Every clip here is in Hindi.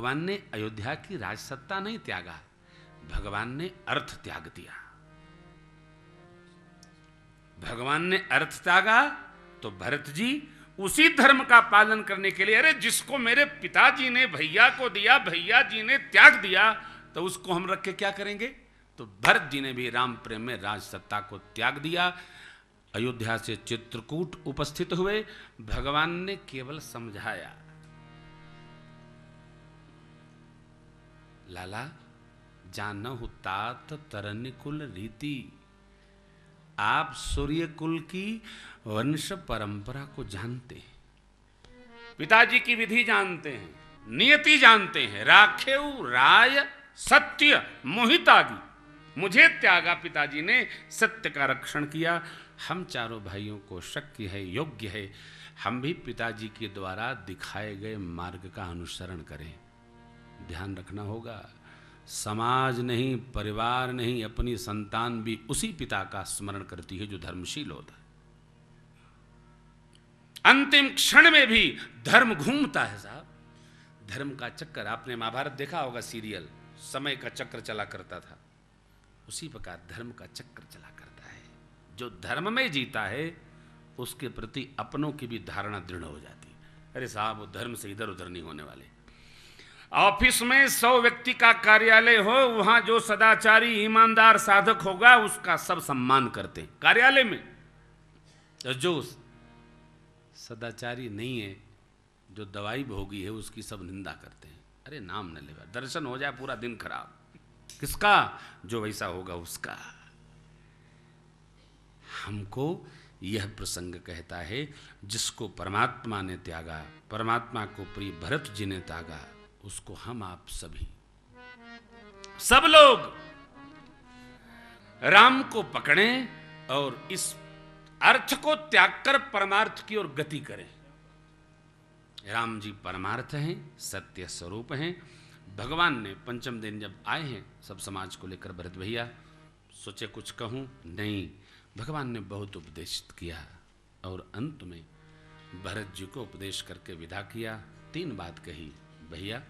भगवान ने अयोध्या की राजसत्ता नहीं त्यागा, भगवान ने अर्थ त्याग दिया। भगवान ने अर्थ त्यागा तो भरत जी उसी धर्म का पालन करने के लिए, अरे जिसको मेरे पिताजी ने भैया को दिया, भैया जी ने त्याग दिया, तो उसको हम रख के क्या करेंगे। तो भरत जी ने भी राम प्रेम में राजसत्ता को त्याग दिया। अयोध्या से चित्रकूट उपस्थित हुए। भगवान ने केवल समझाया, लाला जानहु तात तरन्य कुल रीति, आप सूर्य कुल की वंश परंपरा को जानते हैं, पिताजी की विधि जानते हैं, नियति जानते हैं। राखेऊ राय सत्य मोहितागी, मुझे त्यागा पिताजी ने, सत्य का रक्षण किया। हम चारों भाइयों को शक्य है, योग्य है, हम भी पिताजी के द्वारा दिखाए गए मार्ग का अनुसरण करें। ध्यान रखना होगा, समाज नहीं, परिवार नहीं, अपनी संतान भी उसी पिता का स्मरण करती है जो धर्मशील होता है। अंतिम क्षण में भी धर्म घूमता है साहब, धर्म का चक्कर। आपने महाभारत देखा होगा, सीरियल, समय का चक्र चला करता था, उसी प्रकार धर्म का चक्र चला करता है। जो धर्म में जीता है उसके प्रति अपनों की भी धारणा दृढ़ हो जाती है। अरे साहब, वो धर्म से इधर उधर नहीं होने वाले। ऑफिस में 100 व्यक्ति का कार्यालय हो, वहां जो सदाचारी ईमानदार साधक होगा उसका सब सम्मान करते हैं कार्यालय में। तो जो सदाचारी नहीं है, जो दवाई भोगी है, उसकी सब निंदा करते हैं। अरे नाम न लेवा, दर्शन हो जाए पूरा दिन खराब। किसका? जो वैसा होगा उसका। हमको यह प्रसंग कहता है, जिसको परमात्मा ने त्यागा, परमात्मा को प्रिय भरत जी ने त्यागा, उसको हम आप सभी सब लोग राम को पकड़ें और इस अर्थ को त्याग कर परमार्थ की ओर गति करें। राम जी परमार्थ हैं, सत्य स्वरूप हैं। भगवान ने पंचम दिन जब आए हैं सब समाज को लेकर, भरत भैया सोचे कुछ कहूं, नहीं, भगवान ने बहुत उपदेशित किया और अंत में भरत जी को उपदेश करके विदा किया। 3 बात कही, भैया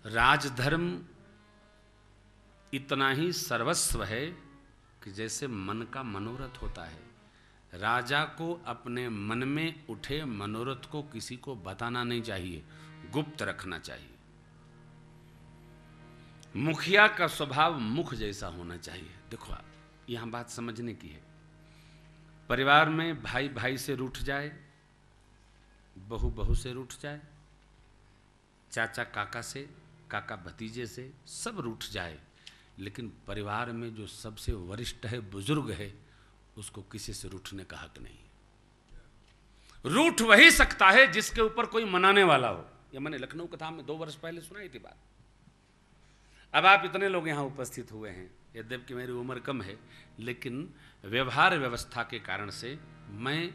राजधर्म इतना ही सर्वस्व है कि जैसे मन का मनोरथ होता है, राजा को अपने मन में उठे मनोरथ को किसी को बताना नहीं चाहिए, गुप्त रखना चाहिए। मुखिया का स्वभाव मुख जैसा होना चाहिए। देखो, यहां बात समझने की है। परिवार में भाई भाई से रूठ जाए, बहू बहू से रूठ जाए, चाचा काका से, काका भतीजे से, सब रूठ जाए, लेकिन परिवार में जो सबसे वरिष्ठ है, बुजुर्ग है, उसको किसी से रूठने का हक नहीं। रूठ वही सकता है जिसके ऊपर कोई मनाने वाला हो। यह मैंने लखनऊ कथा में 2 वर्ष पहले सुनाई थी बात। अब आप इतने लोग यहां उपस्थित हुए हैं, यद्यपि मेरी उम्र कम है, लेकिन व्यवहार व्यवस्था के कारण से मैं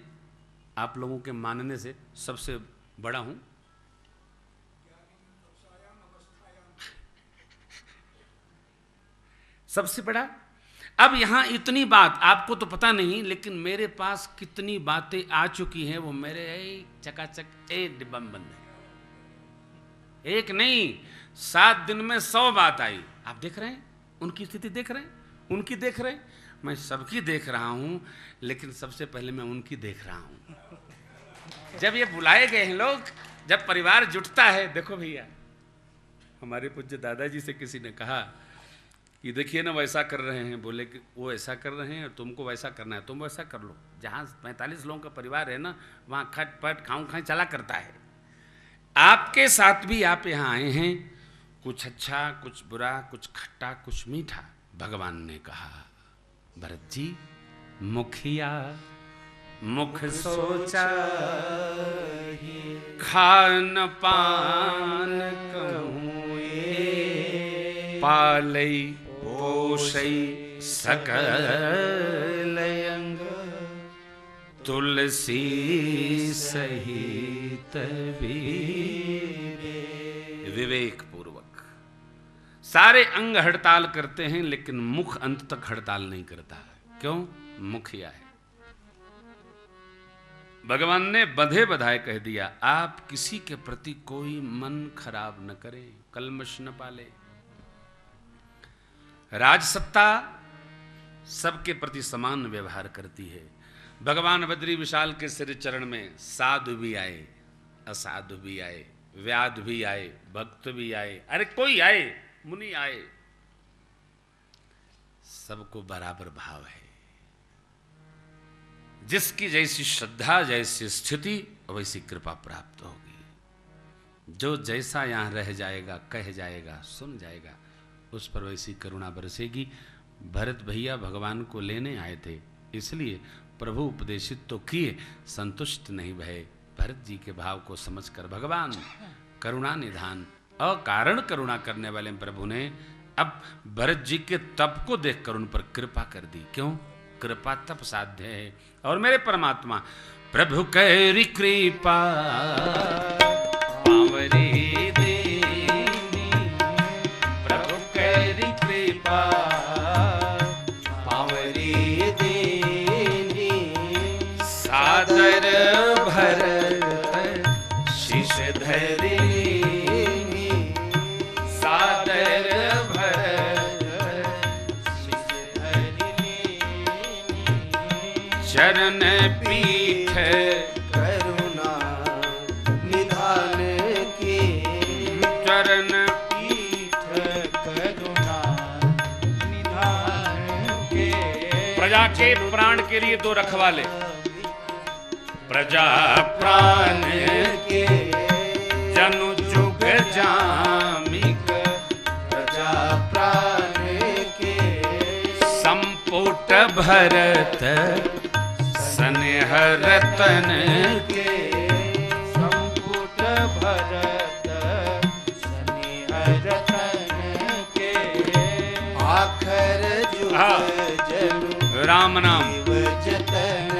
आप लोगों के मानने से सबसे बड़ा हूं। सबसे बड़ा। अब यहां इतनी बात आपको तो पता नहीं, लेकिन मेरे पास कितनी बातें आ चुकी हैं, वो मेरे चकाचक एक डिब्बा में बंद है। एक नहीं, 7 दिन में 100 बात आई। आप देख रहे हैं, उनकी स्थिति देख रहे हैं, उनकी देख रहे हैं, मैं सबकी देख रहा हूं, लेकिन सबसे पहले मैं उनकी देख रहा हूं। जब ये बुलाए गए हैं लोग, जब परिवार जुटता है, देखो भैया, हमारे पूज्य दादाजी से किसी ने कहा कि देखिए ना वैसा कर रहे हैं, बोले कि वो ऐसा कर रहे हैं और तुमको वैसा करना है, तुम वैसा कर लो। जहाँ 45 लोगों का परिवार है ना, वहाँ खट पट खाऊं खाई चला करता है। आपके साथ भी आप यहाँ आए हैं, कुछ अच्छा, कुछ बुरा, कुछ खट्टा, कुछ मीठा। भगवान ने कहा, भरत जी, मुखिया मुख सोचा खान पान कहूँ, पालई पोषई सकल अंग, तुलसी सहित विवेक पूर्वक। सारे अंग हड़ताल करते हैं, लेकिन मुख अंत तक हड़ताल नहीं करता। क्यों? मुखिया है। भगवान ने बंधे बधाए कह दिया, आप किसी के प्रति कोई मन खराब न करें, कलमश न पाले। राजसत्ता सबके प्रति समान व्यवहार करती है। भगवान बद्री विशाल के श्री चरण में साधु भी आए, असाधु भी आए, व्याध भी आए, भक्त भी आए, अरे कोई आए, मुनि आए, सबको बराबर भाव है। जिसकी जैसी श्रद्धा, जैसी स्थिति, वैसी कृपा प्राप्त होगी। जो जैसा यहां रह जाएगा, कह जाएगा, सुन जाएगा, उस पर वैसी करुणा बरसेगी। भरत भैया भगवान को लेने आए थे, इसलिए प्रभु उपदेशित तो किए, संतुष्ट नहीं भये। भरत जी के भाव को समझकर भगवान करुणा निधान, अकारण करुणा करने वाले प्रभु ने अब भरत जी के तप को देखकर उन पर कृपा कर दी। क्यों? कृपा तप साध्य है। और मेरे परमात्मा प्रभु कैरी कृपा पावरी देनी, प्रभु कैरी कृपा पावरी देनी, सादर भरत शीश धरेनी, सादर चरण पीठ करुणा निधान के, चरण पीठ करुणा निधान के। प्रजा के प्राण के लिए दो रखवाले, प्रजा प्राण के जनु जुग जामिक, प्रजा प्राण के संपुट भरत स्नेह रतन के, संपुट भरत स्नेह रतन के। आखर जुग जनु राम नाम जतन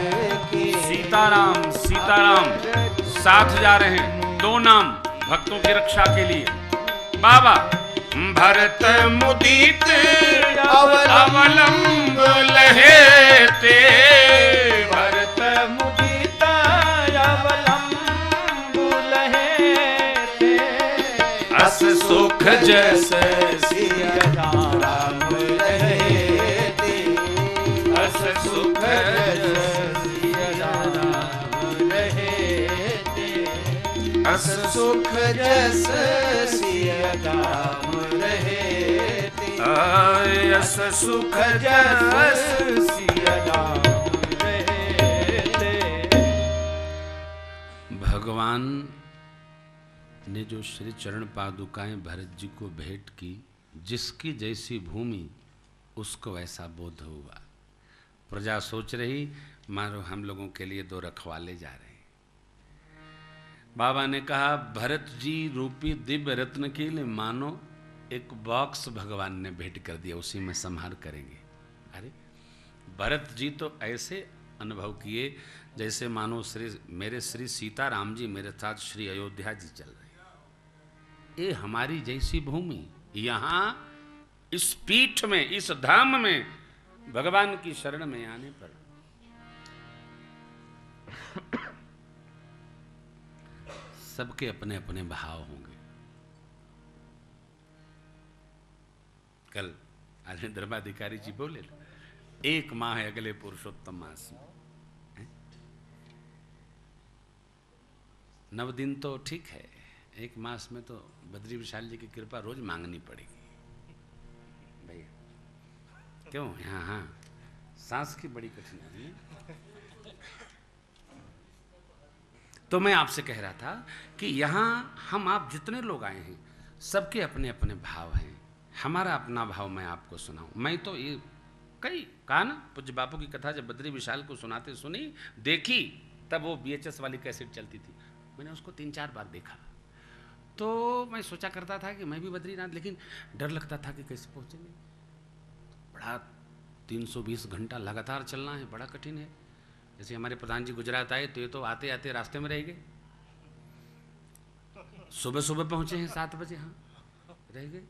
के, सीताराम सीताराम साथ जा रहे हैं, दो नाम भक्तों की रक्षा के लिए। बाबा भरत मुदित अवलंब लहेते, भरत मुदित अवलंब लहेते, अस सुख जस सिया राम लहेते, अस सुख जस सिया राम लहेते, अस सुख जस सिया राम लहेते, अस सुख जस सिया राम लहेते। भगवान ने जो श्री चरण पादुकाएं भरत जी को भेंट की, जिसकी जैसी भूमि उसको वैसा बोध हुआ। प्रजा सोच रही मानो हम लोगों के लिए दो रखवाले जा रहे हैं। बाबा ने कहा भरत जी रूपी दिव्य रत्न के लिए मानो एक बॉक्स भगवान ने भेंट कर दिया, उसी में संहार करेंगे। अरे भरत जी तो ऐसे अनुभव किए जैसे मानो मेरे श्री सीताराम जी मेरे साथ श्री अयोध्या जी चल रहे। ये हमारी जैसी भूमि, यहाँ इस पीठ में, इस धाम में भगवान की शरण में आने पर सबके अपने अपने भाव होंगे। कल आदरणीय धर्माधिकारी जी बोले, एक माह है अगले पुरुषोत्तम मास में। 9 दिन तो ठीक है, एक मास में तो बद्री विशाल जी की कृपा रोज मांगनी पड़ेगी भैया। क्यों? हाँ, सांस की बड़ी कठिनाई है। तो मैं आपसे कह रहा था कि यहाँ हम आप जितने लोग आए हैं, सबके अपने अपने भाव हैं। हमारा अपना भाव मैं आपको सुनाऊं। मैं तो ये कई कहा ना, पूज्य बापू की कथा जब बद्री विशाल को सुनाते सुनी, देखी, तब वो VHS वाली कैसेट चलती थी, मैंने उसको 3-4 बार देखा। तो मैं सोचा करता था कि मैं भी बद्रीनाथ, लेकिन डर लगता था कि कैसे पहुँचेंगे। बड़ा 320 घंटा लगातार चलना है, बड़ा कठिन है। जैसे हमारे प्रधान जी गुजरात आए तो ये तो आते आते रास्ते में रह गए। सुबह सुबह पहुँचे हैं 7 बजे, हाँ रह गए।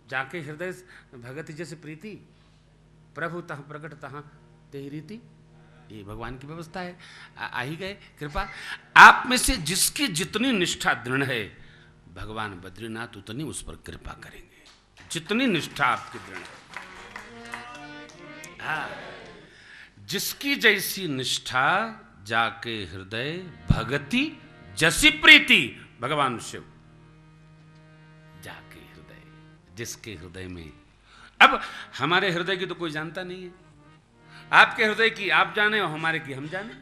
जाके हृदय भगत जैसे प्रीति, प्रभु तह प्रकट तहाँ तेरी रीति, ये भगवान की व्यवस्था है। आ ही गए कृपा। आप में से जिसकी जितनी निष्ठा दृढ़ है, भगवान बद्रीनाथ उतनी उस पर कृपा करेंगे, जितनी निष्ठा आपकी दृढ़ है। हाँ, जिसकी जैसी निष्ठा जाके हृदय भगति जसी प्रीति, भगवान शिव जाके हृदय, जिसके हृदय में। अब हमारे हृदय की तो कोई जानता नहीं है, आपके हृदय की आप जाने और हमारे की हम जाने।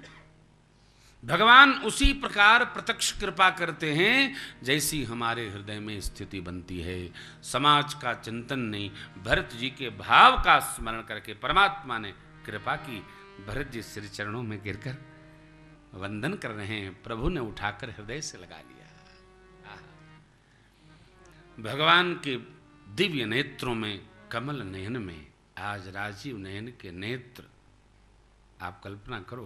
भगवान उसी प्रकार प्रत्यक्ष कृपा करते हैं जैसी हमारे हृदय में स्थिति बनती है। समाज का चिंतन नहीं, भरत जी के भाव का स्मरण करके परमात्मा ने कृपा की। भरत जी श्री चरणों में गिरकर वंदन कर रहे हैं, प्रभु ने उठाकर हृदय से लगा लिया। भगवान के दिव्य नेत्रों में, कमल नयन में, आज राजीव नयन के नेत्र। आप कल्पना करो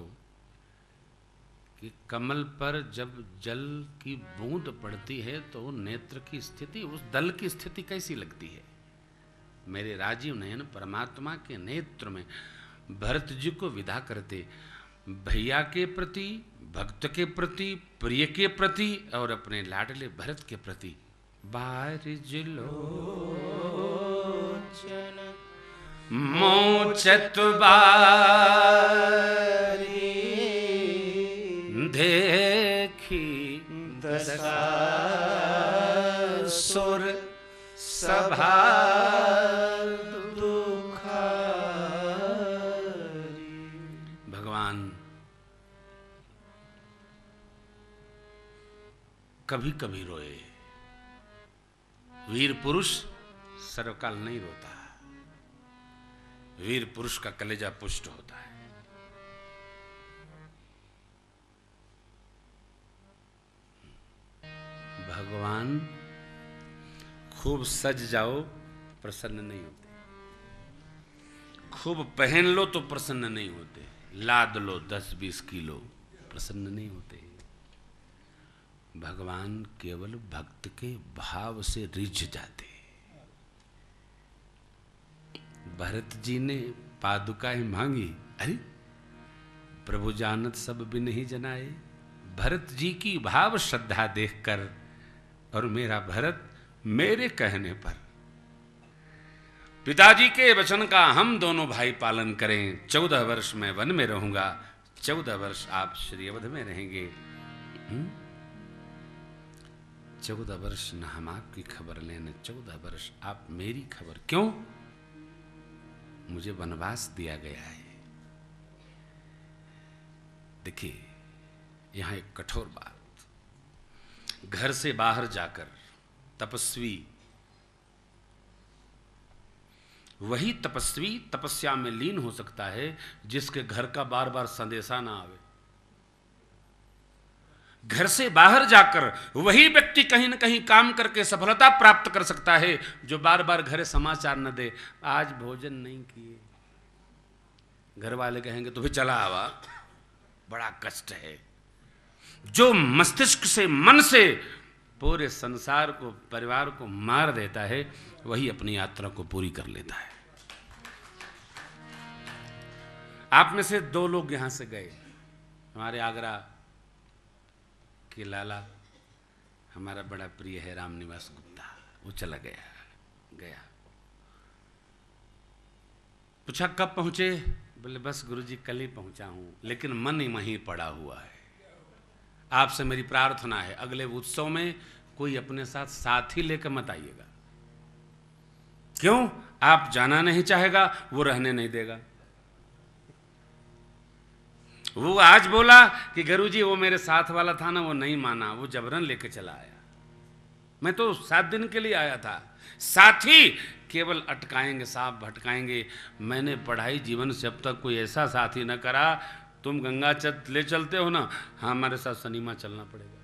कि कमल पर जब जल की बूंद पड़ती है तो नेत्र की स्थिति, उस दल की स्थिति कैसी लगती है। मेरे राजीव नयन परमात्मा के नेत्र में भरत जी को विदा करते, भैया के प्रति, भक्त के प्रति, प्रिय के प्रति और अपने लाडले भरत के प्रति। बारिज लोचन मोचत बारी, देखी दशा सुर सभा दुखारी। भगवान कभी कभी रोए। वीर पुरुष सर्वकाल नहीं रोता, वीर पुरुष का कलेजा पुष्ट होता है। भगवान खूब सज जाओ प्रसन्न नहीं होते, खूब पहन लो तो प्रसन्न नहीं होते, लाद लो 10-20 किलो प्रसन्न नहीं होते। भगवान केवल भक्त के भाव से रिझ जाते। भरत जी ने पादुकाएं मांगी, अरे प्रभु जानत सब बिन ही जनाए। भरत जी की भाव श्रद्धा देखकर और मेरा भरत मेरे कहने पर पिताजी के वचन का हम दोनों भाई पालन करें। 14 वर्ष मैं वन में रहूंगा, 14 वर्ष आप श्री अवध में रहेंगे। 14 वर्ष न हम आपकी खबर लें, न 14 वर्ष आप मेरी खबर। क्यों? मुझे वनवास दिया गया है। देखिए यहां एक कठोर बात, घर से बाहर जाकर तपस्वी, वही तपस्वी तपस्या में लीन हो सकता है जिसके घर का बार बार संदेशा ना आवे। घर से बाहर जाकर वही व्यक्ति कहीं न कहीं काम करके सफलता प्राप्त कर सकता है जो बार बार घर समाचार न दे, आज भोजन नहीं किए, घर वाले कहेंगे तो भी चला आवा, बड़ा कष्ट है। जो मस्तिष्क से, मन से पूरे संसार को, परिवार को मार देता है, वही अपनी यात्रा को पूरी कर लेता है। आप में से 2 लोग यहां से गए, हमारे आगरा के लाला, हमारा बड़ा प्रिय है रामनिवास गुप्ता, वो चला गया। पूछा कब पहुंचे? बोले बस गुरुजी कल ही पहुंचा हूं, लेकिन मन ही वहीं पड़ा हुआ है। आपसे मेरी प्रार्थना है अगले उत्सव में कोई अपने साथ साथी लेकर मत आइएगा। क्यों? आप जाना नहीं चाहेगा, वो रहने नहीं देगा। वो आज बोला कि गुरुजी वो मेरे साथ वाला था ना, वो नहीं माना, वो जबरन लेके चला आया। मैं तो 7 दिन के लिए आया था। साथी केवल अटकाएंगे, साफ भटकाएंगे। मैंने पढ़ाई जीवन से अब तक कोई ऐसा साथी न करा। तुम गंगा ले चलते हो ना, हमारे साथ सिनेमा चलना पड़ेगा,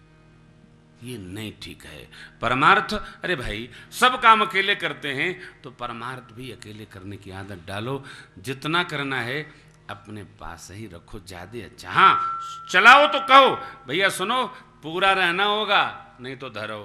ये नहीं ठीक है। परमार्थ, अरे भाई सब काम अकेले करते हैं तो परमार्थ भी अकेले करने की आदत डालो। जितना करना है अपने पास ही रखो, ज्यादा अच्छा। हाँ चलाओ तो कहो भैया सुनो पूरा रहना होगा, नहीं तो धरो।